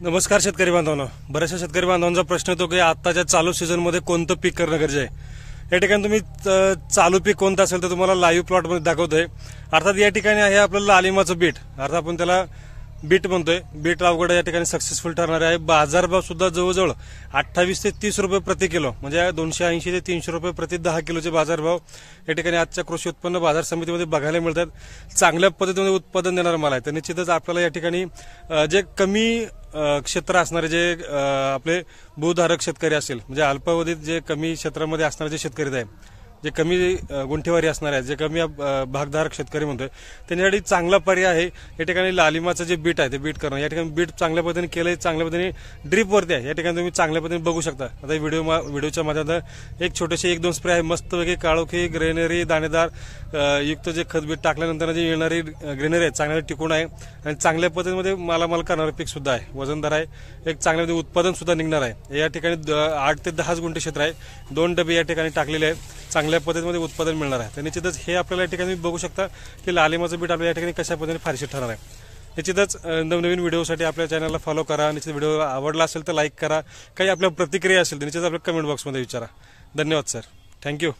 नमस्कार शेतकरी बांधवांनो. बऱ्याचशा शेतकरी बांधवांचा प्रश्न येतो की आताच्या चालू सीझन मध्ये कोणतं पीक करणं गरजेचं आहे. या ठिकाणी तुम्ही चालू पीक कोणतं असेल तर तुम्हाला लाईव्ह प्लॉट मध्ये दाखवतोय. अर्थात या ठिकाणी आहे आपलं लालिमाचं बीट, अर्थात आपण त्याला बीट म्हणतोय. बीट अवघड या ठिकाणी सक्सेसफुल ठरणार आहे. बाजारभाव सुद्धा जवळजवळ 28 ते 30 रुपये प्रति किलो, म्हणजे 280 ते 300 रुपये प्रति 10 किलोचे बाजारभाव या ठिकाणी आजच्या कृषी उत्पन्न बाजार समितीमध्ये बघायला मिळतात. चांगल्या पद्धतीने उत्पादन देणारा माल आहे. तर निश्चितच आपल्याला या ठिकाणी जे कमी क्षेत्र असणारे जे आपले भूधारक शेतकरी असेल, म्हणजे अल्पावधीत जे कमी क्षेत्रामध्ये असणारे जे शेतकरी आहे, जे कमी गुंठेवारी असणार आहेत, जे कमी भागधारक शेतकरी म्हणतोय, त्यांच्यासाठी चांगला पर्याय आहे या ठिकाणी लालिमाचं जे बीट आहे ते बीट करणं. या ठिकाणी बीट चांगल्या पद्धतीने केलंय, चांगल्या पद्धतीने ड्रीपवरती आहे. या ठिकाणी तुम्ही चांगल्या पद्धतीने बघू शकता. आता व्हिडिओच्या माध्यमातून एक छोटेसे 1-2 स्प्रे आहे, मस्तपैकी काळोखी ग्रेनरी दाणेदार युक्त जे खत बीट टाकल्यानंतर जी येणारी ग्रेनरी आहे चांगल्या टिकून आहे आणि चांगल्या पद्धतीमध्ये मालामाल करणारं पीक सुद्धा आहे. वजनदार आहे, एक चांगल्या पद्धतीने उत्पादन सुद्धा निघणार आहे. या ठिकाणी 8 ते 10 गुंठे क्षेत्र आहे. 2 डबे या ठिकाणी टाकलेले आहेत. चांगल्या पद्धतीमध्ये उत्पादन मिळणार आहे. तर निश्चितच हे आपल्याला या ठिकाणी बघू शकता की लालिमाचं बीट आपल्या या ठिकाणी कशा पद्धतीने फारशी ठरणार आहे. निश्चितच नवनवीन व्हिडिओसाठी आपल्या चॅनलला फॉलो करा. निश्चित व्हिडिओ आवडला असेल तर लाईक करा. काही आपल्या प्रतिक्रिया असेल तर निश्चित आपल्या कमेंट बॉक्समध्ये विचारा. धन्यवाद सर. थँक्यू.